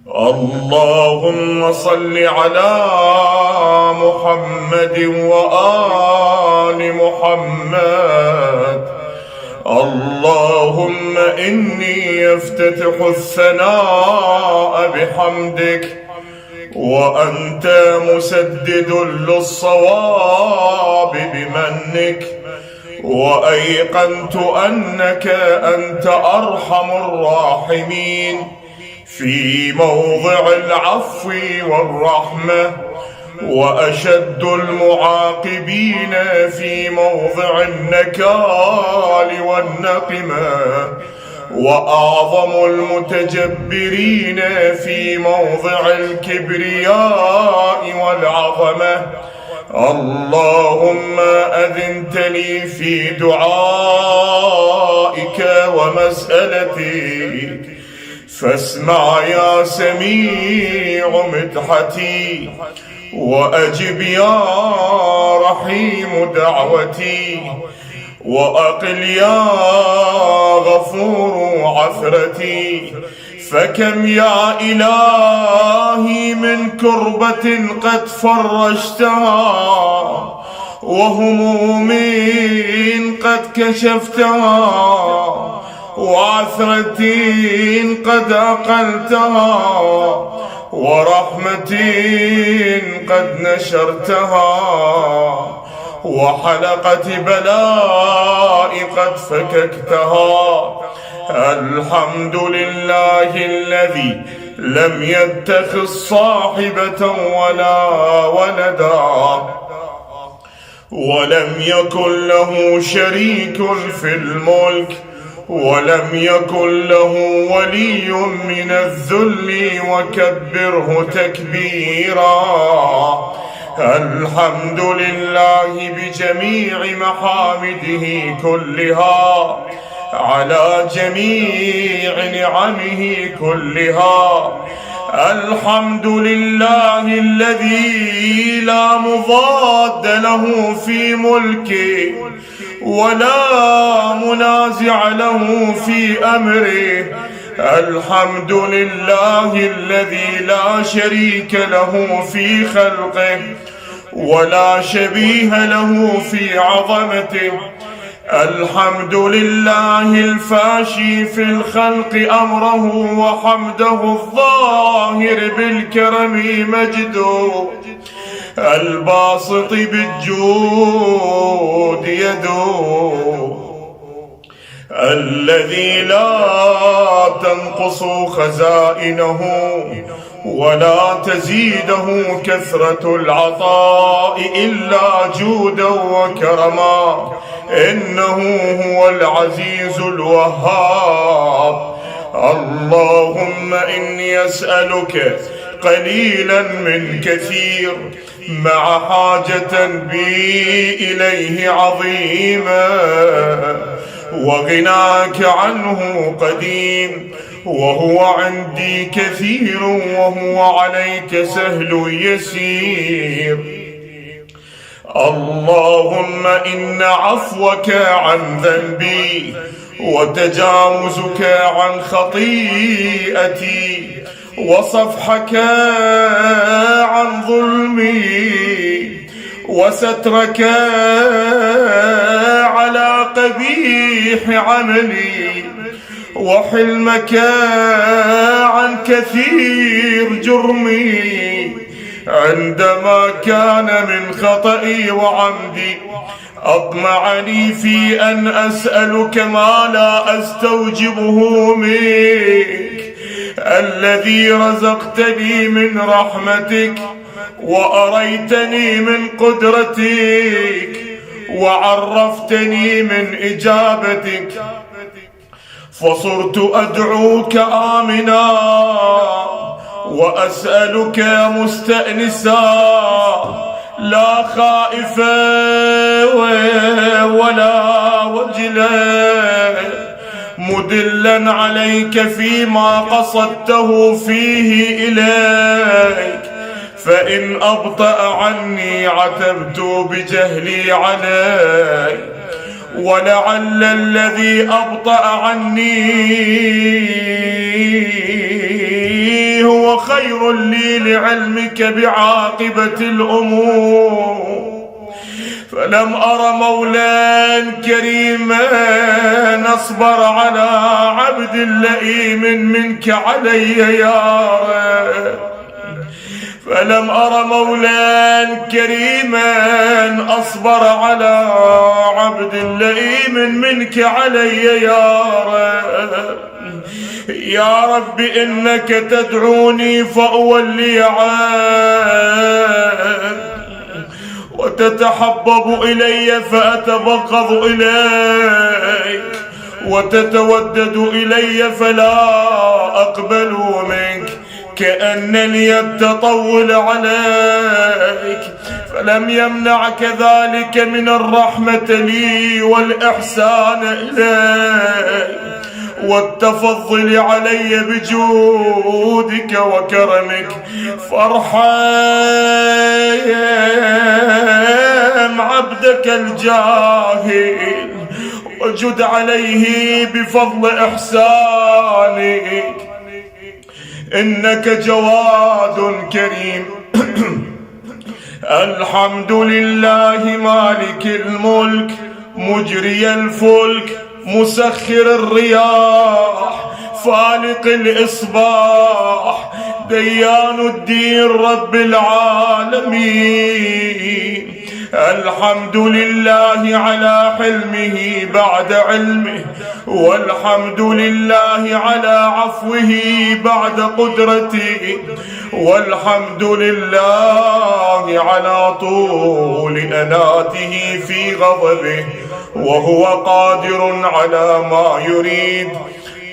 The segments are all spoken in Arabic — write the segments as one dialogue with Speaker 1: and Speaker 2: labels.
Speaker 1: اللهم صل على محمد وآل محمد. اللهم إني أفتتح الثناء بحمدك، وأنت مسدد للصواب بمنك، وأيقنت أنك أنت أرحم الراحمين في موضع العفو والرحمة، وأشد المعاقبين في موضع النكال والنقمة، وأعظم المتجبرين في موضع الكبرياء والعظمة. اللهم أذنت لي في دعائك ومسألتك، فاسمع يا سميع مدحتي، وأجب يا رحيم دعوتي، وأقل يا غفور عثرتي. فكم يا إلهي من كربة قد فرجتها، وهموم قد كشفتها، وعثرة قد أقلتها، ورحمة قد نشرتها، وحلقة بلاء قد فككتها. الحمد لله الذي لم يتخذ صاحبة ولا ولدا، ولم يكن له شريك في الملك، ولم يكن له ولي من الذل، وكبره تكبيرا. الحمد لله بجميع محامده كلها، على جميع نعمه كلها. الحمد لله الذي لا مضاد له في ملكه، ولا منازع له في أمره. الحمد لله الذي لا شريك له في خلقه، ولا شبيه له في عظمته. الحمد لله الفاشي في الخلق أمره، وحمده الظاهر بالكرم مجده، الباسط بالجود يده، الذي لا تنقص خزائنه ولا تزيده كثرة العطاء إلا جودا وكرما. إنه هو العزيز الوهاب. اللهم إني أسألك قليلا من كثير، مع حاجة بي إليه عظيمة، وغناك عنه قديم، وهو عندي كثير، وهو عليك سهل يسير. اللهم إن عفوك عن ذنبي، وتجاوزك عن خطيئتي، وصفحك عن ظلمي، وسترك على قبيح عملي، وحلمك عن كثير جرمي. عندما كان من خطئي وعمدي أطمعني في أن أسألك ما لا أستوجبه منك، الذي رزقتني من رحمتك، وأريتني من قدرتك، وعرفتني من إجابتك، فصرت أدعوك آمنا، وأسألك مستأنسا، لا خائفا ولا وجلا، مدلا عليك فيما قصدته فيه إليك. فإن أبطأ عني عتبت بجهلي عليك، ولعل الذي أبطأ عني هو خير لي لعلمك بعاقبة الأمور. فلم أر مولا كريما أصبر على عبد لئيم منك علي يا رب. فلم أر مولا كريما أصبر على عبد لئيم منك علي يا رب. يا رب إنك تدعوني فأولي عاد، وتتحبب إلي فأتبغض إليك، وتتودد إلي فلا أقبل منك، كأن اليد تطول عليك. فلم يمنعك ذلك من الرحمة لي والإحسان إلي والتفضل علي بجودك وكرمك. فارحم عبدك الجاهل وجد عليه بفضل إحسانك، إنك جواد كريم. الحمد لله مالك الملك مجري الفلك مسخر الرياح فالق الإصباح ديان الدين رب العالمين. الحمد لله على حلمه بعد علمه، والحمد لله على عفوه بعد قدرته، والحمد لله على طول أناته في غضبه وهو قادر على ما يريد.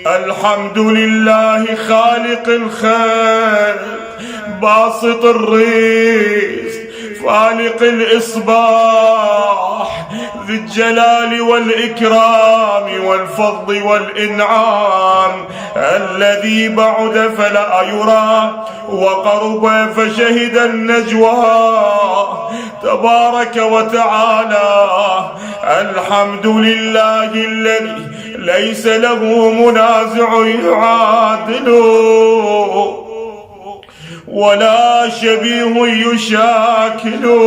Speaker 1: الحمد لله خالق الخلق باسط الرزق فالق الإصباح ذي الجلال والإكرام والفضل والإنعام، الذي بعد فلا يرى وقرب فشهد النجوى تبارك وتعالى. الحمد لله الذي ليس له منازع يعادله ولا شبيه يشاكله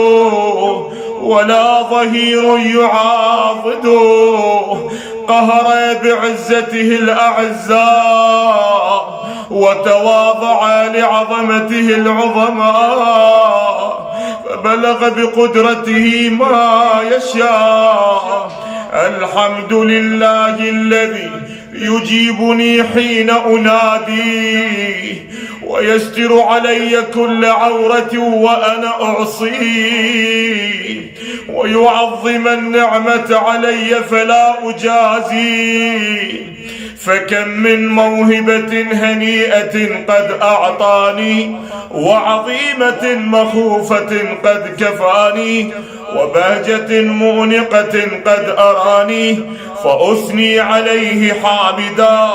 Speaker 1: ولا ظهير يعاضده. قهر بعزته الأعزاء وتواضع لعظمته العظماء، فبلغ بقدرته ما يشاء. الحمد لله الذي يجيبني حين أناديه ويستر علي كل عورة وأنا أعصيه، ويعظم النعمة علي فلا أجازيه. فكم من موهبة هنيئة قد أعطاني، وعظيمة مخوفة قد كفاني، وبهجة مؤنقة قد أراني، فأثني عليه حامدا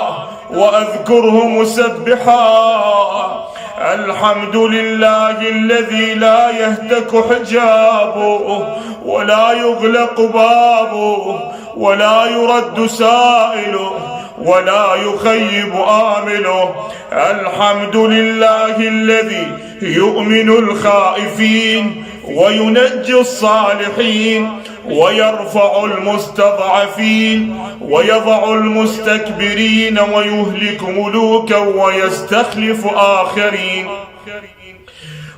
Speaker 1: وأذكره مسبحا. الحمد لله الذي لا يهتك حجابه ولا يغلق بابه ولا يرد سائله ولا يخيب آمله. الحمد لله الذي يؤمن الخائفين وينجي الصالحين ويرفع المستضعفين ويضع المستكبرين ويهلك ملوكا ويستخلف آخرين.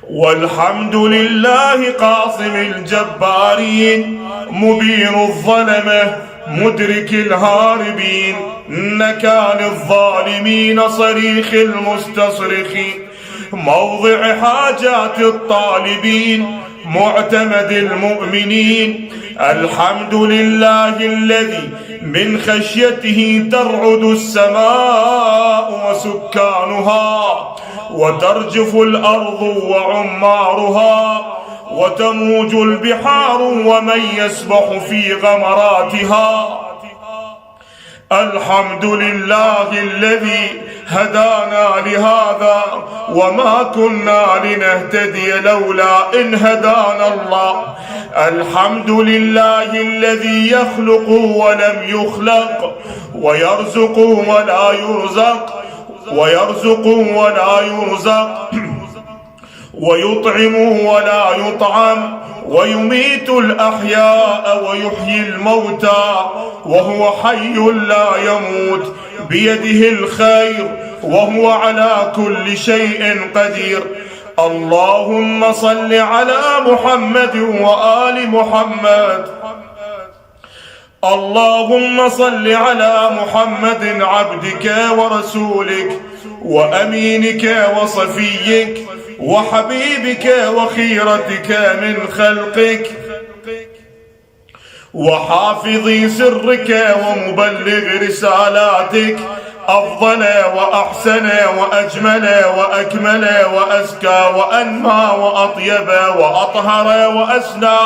Speaker 1: والحمد لله قاصم الجبارين مبين الظلمة مدرك الهاربين نكال الظالمين صريخ المستصرخين موضع حاجات الطالبين معتمد المؤمنين. الحمد لله الذي من خشيته ترعد السماء وسكانها وترجف الأرض وعمارها وتموج البحار ومن يسبح في غمراتها. الحمد لله الذي هدانا لهذا وما كنا لنهتدي لولا إن هدانا الله. الحمد لله الذي يخلق ولم يخلق ويرزق ولا يرزق ويرزق ولا يرزق، ويطعم ولا يطعم، ويميت الأحياء ويحيي الموتى وهو حي لا يموت، بيده الخير وهو على كل شيء قدير. اللهم صل على محمد وآل محمد. اللهم صل على محمد عبدك ورسولك وأمينك وصفيك وحبيبك وخيرتك من خلقك، وحافظ سرك ومبلغ رسالاتك، أفضل وأحسن وأجمل وأكمل وأزكى وأنمى وأطيب وأطهر وأسنى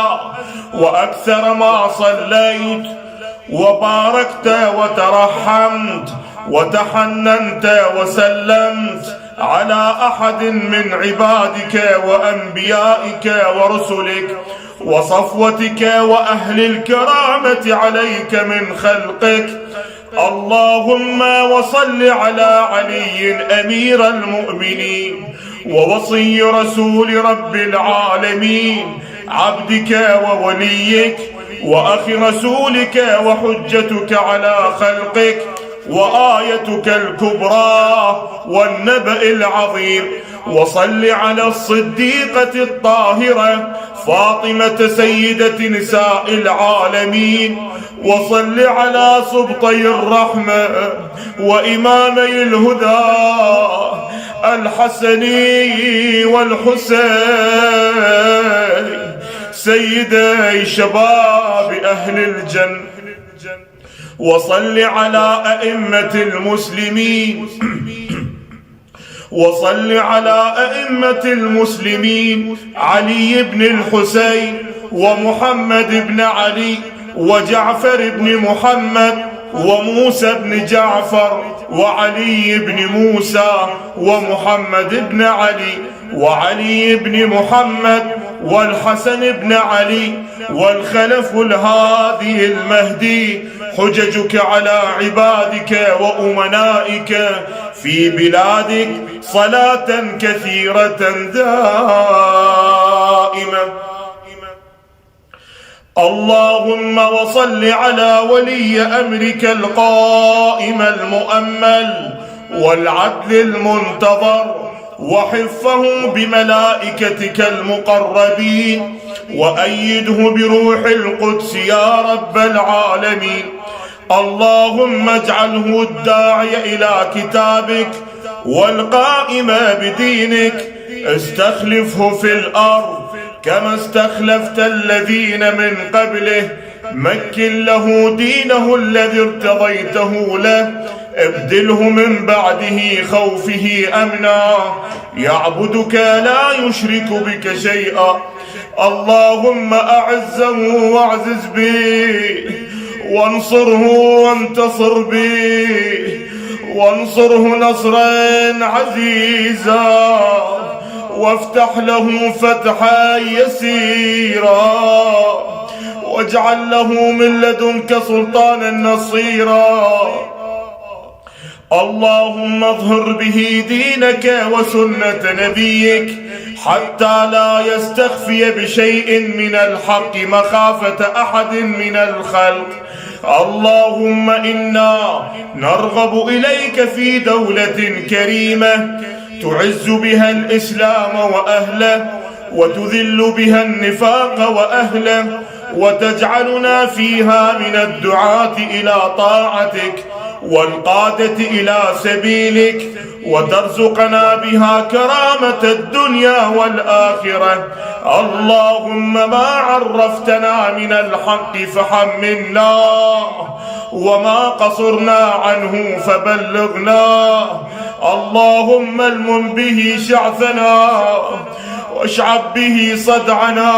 Speaker 1: وأكثر ما صليت وباركت وترحمت وتحننت وسلمت على أحد من عبادك وأنبيائك ورسلك وصفوتك وأهل الكرامة عليك من خلقك. اللهم وصل على علي أمير المؤمنين ووصي رسول رب العالمين، عبدك ووليك وأخ رسولك وحجتك على خلقك وآيتك الكبرى والنبأ العظيم. وصل على الصديقة الطاهرة فاطمة سيدة نساء العالمين، وصل على سبطي الرحمة وإمامي الهدى الحسن والحسين سيدي شباب أهل الجنة. وصل على أئمة المسلمين، وصل على أئمة المسلمين علي بن الحسين ومحمد بن علي وجعفر بن محمد وموسى بن جعفر وعلي بن موسى ومحمد بن علي وعلي بن محمد والحسن بن علي والخلف الهادي المهدي، حججك على عبادك وأمنائك في بلادك صلاة كثيرة دائمة. اللهم وصل على ولي أمرك القائم المؤمل والعدل المنتظر وحفه بملائكتك المقربين، وأيده بروح القدس يا رب العالمين. اللهم اجعله الداعي إلى كتابك والقائم بدينك، استخلفه في الأرض كما استخلفت الذين من قبله، مكن له دينه الذي ارتضيته له، ابدله من بعده خوفه أمنا، يعبدك لا يشرك بك شيئا. اللهم أعزه واعزز به، وانصره وانتصر به، وانصره نصرا عزيزا، وافتح له فتحا يسيرا، واجعل له من لدنك سلطانا نصيرا. اللهم اظهر به دينك وسنة نبيك حتى لا يستخفي بشيء من الحق مخافة أحد من الخلق. اللهم إنا نرغب إليك في دولة كريمة تعز بها الإسلام وأهله، وتذل بها النفاق وأهله، وتجعلنا فيها من الدعاة إلى طاعتك والقادة إلى سبيلك، وترزقنا بها كرامة الدنيا والآخرة. اللهم ما عرفتنا من الحق فحملنا، وما قصرنا عنه فبلغنا. اللهم المن به شعثنا، واشعب به صدعنا،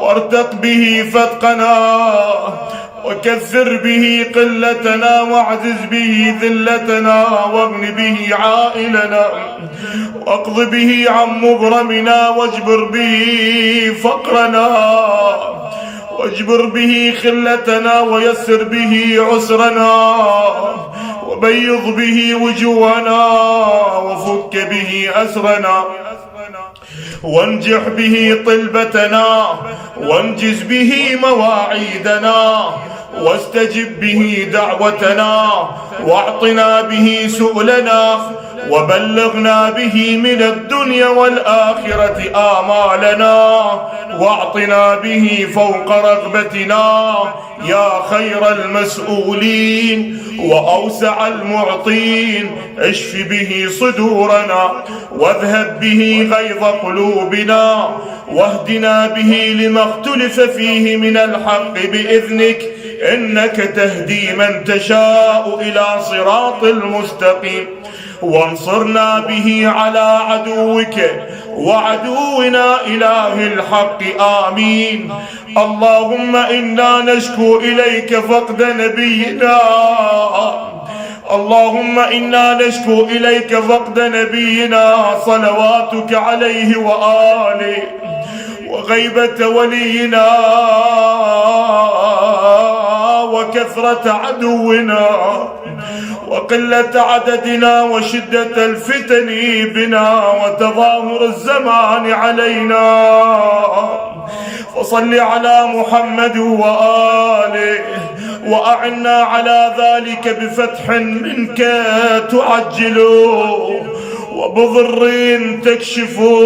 Speaker 1: وارتق به فتقنا، وكثر به قلتنا، واعزز به ذلتنا، واغن به عائلنا، واقض به عن مبرمنا، واجبر به فقرنا، واجبر به خلتنا، ويسر به عسرنا، وبيض به وجوهنا، وفك به أسرنا، وانجح به طلبتنا، وانجز به مواعيدنا، واستجب به دعوتنا، واعطنا به سؤلنا، وبلغنا به من الدنيا والآخرة آمالنا، واعطنا به فوق رغبتنا يا خير المسؤولين وأوسع المعطين. اشف به صدورنا، واذهب به غيظ قلوبنا، واهدنا به لما اختلف فيه من الحق بإذنك، إنك تهدي من تشاء إلى صراط المستقيم. وانصرنا به على عدوك وعدونا إله الحق، آمين. اللهم إنا نشكو إليك فقد نبينا، اللهم إنا نشكو إليك فقد نبينا صلواتك عليه وآله، وغيبة ولينا، وكثرة عدونا، وقلة عددنا، وشدة الفتن بنا، وتظاهر الزمان علينا. فصل على محمد وآله، وأعنا على ذلك بفتح منك تعجله، وبضر تكشفه،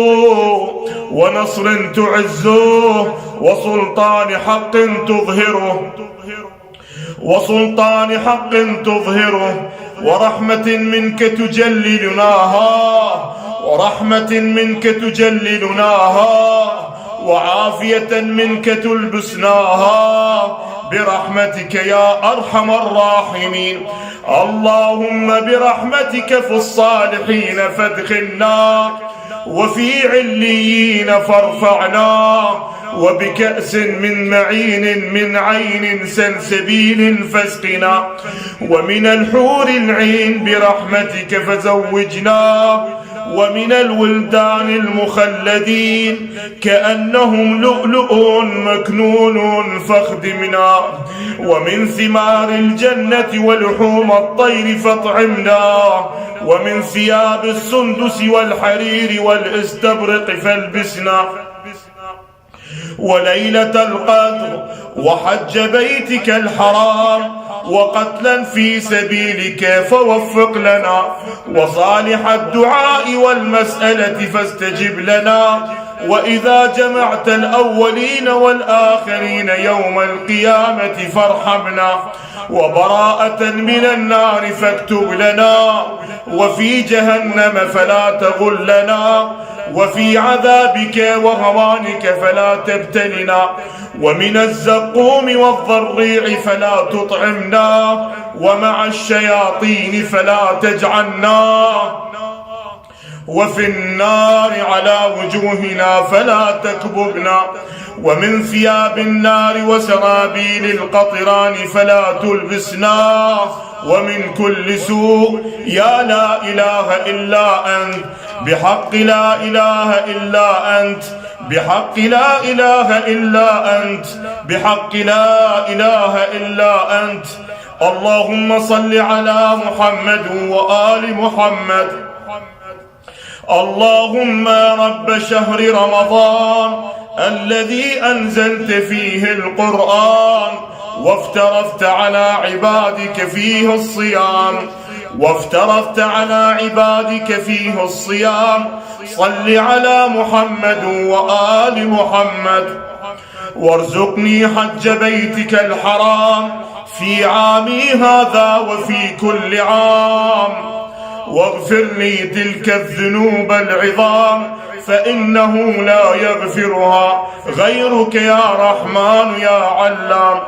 Speaker 1: ونصر تعزه، وسلطان حق تظهره، وسلطان حق تظهره، ورحمة منك تجللناها، ورحمة منك تجللناها، وعافية منك تلبسناها برحمتك يا أرحم الراحمين. اللهم برحمتك في الصالحين فادخلنا، وفي عليين فارفعنا، وبكأس من معين من عين سلسبيل فاسقنا، ومن الحور العين برحمتك فزوجنا، ومن الولدان المخلدين كأنهم لؤلؤ مكنون فاخدمنا، ومن ثمار الجنة ولحوم الطير فاطعمنا، ومن ثياب السندس والحرير والاستبرق فالبسنا، وليلة القدر، وحج بيتك الحرام، وقتلا في سبيلك فوفق لنا، وصالح الدعاء والمسألة فاستجب لنا، وإذا جمعت الأولين والآخرين يوم القيامة فارحمنا، وبراءة من النار فاكتب لنا، وفي جهنم فلا تغلنا، وفي عذابك وهوانك فلا تبتلنا، ومن الزقوم والضريع فلا تطعمنا، ومع الشياطين فلا تجعلنا، وفي النار على وجوهنا فلا تكببنا، ومن ثياب النار وسرابيل القطران فلا تلبسنا، ومن كل سوء يا لا إله إلا أنت، بحق لا إله إلا أنت، بحق لا إله إلا أنت، بحق لا إله إلا أنت. اللهم صل على محمد وآل محمد. اللهم رب شهر رمضان الذي أنزلت فيه القرآن، وافترضت على عبادك فيه الصيام، وافترضت على عبادك فيه الصيام، صل على محمد وآل محمد، وارزقني حج بيتك الحرام في عامي هذا وفي كل عام، واغفر لي تلك الذنوب العظام، فإنه لا يغفرها غيرك يا رحمن يا علام،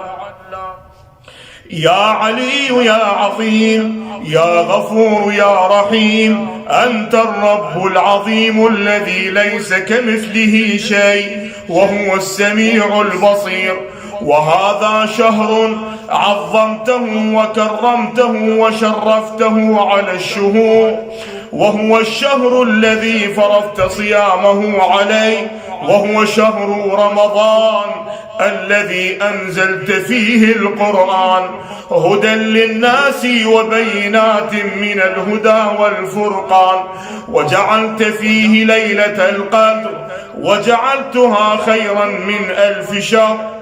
Speaker 1: يا علي يا عظيم، يا غفور يا رحيم. أنت الرب العظيم الذي ليس كمثله شيء، وهو السميع البصير. وهذا شهر عظمته وكرمته وشرفته على الشهور، وهو الشهر الذي فرضت صيامه عليه، وهو شهر رمضان الذي أنزلت فيه القرآن هدى للناس وبينات من الهدى والفرقان، وجعلت فيه ليلة القدر وجعلتها خيرا من 1000 شهر.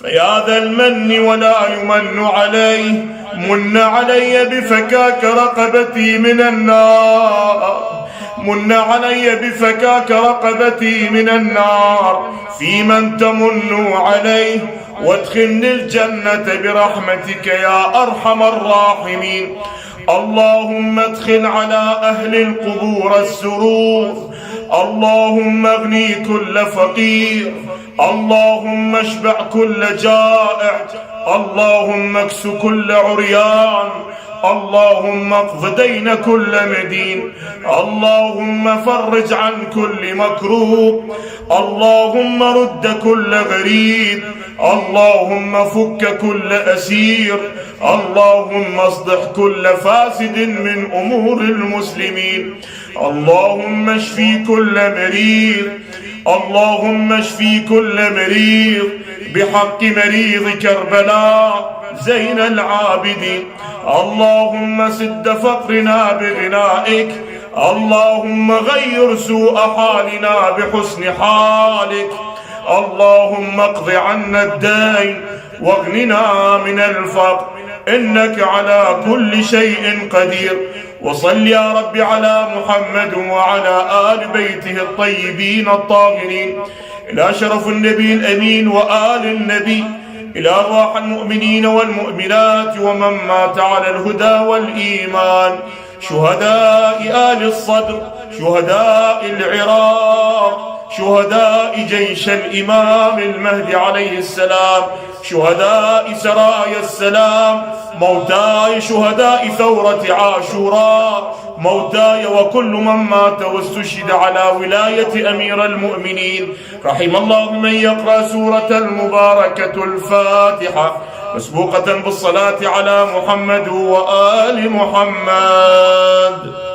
Speaker 1: فيا ذا المن ولا يمن عليه، من علي بفكاك رقبتي من النار، من علي بفكاك رقبتي من النار في من تمن عليه، وادخلني الجنة برحمتك يا أرحم الراحمين. اللهم ادخل على أهل القبور السرور، اللهم اغني كل فقير، اللهم اشبع كل جائع، اللهم اكس كل عريان، اللهم اقض دين كل مدين، اللهم فرج عن كل مكروب، اللهم رد كل غريب، اللهم فك كل أسير، اللهم اصلح كل فاسد من أمور المسلمين، اللهم اشفي كل مريض، اللهم اشفي كل مريض بحق مريض كربلاء زين العابدين. اللهم سد فقرنا بغنائك، اللهم غير سوء حالنا بحسن حالك، اللهم اقض عنا الدين واغننا من الفقر، إنك على كل شيء قدير. وصل يا رب على محمد وعلى آل بيته الطيبين الطاهرين، إلى شرف النبي الأمين وآل النبي، إلى أرواح المؤمنين والمؤمنات ومن مات على الهدى والإيمان، شهداء آل الصدر، شهداء العراق، شهداء جيش الإمام المهدي عليه السلام، شهداء سرايا السلام، موتاي شهداء ثورة عاشوراء، موتاي وكل من مات واستشهد على ولاية أمير المؤمنين. رحم الله من يقرأ سورة المباركة الفاتحة مسبوقة بالصلاة على محمد وآل محمد.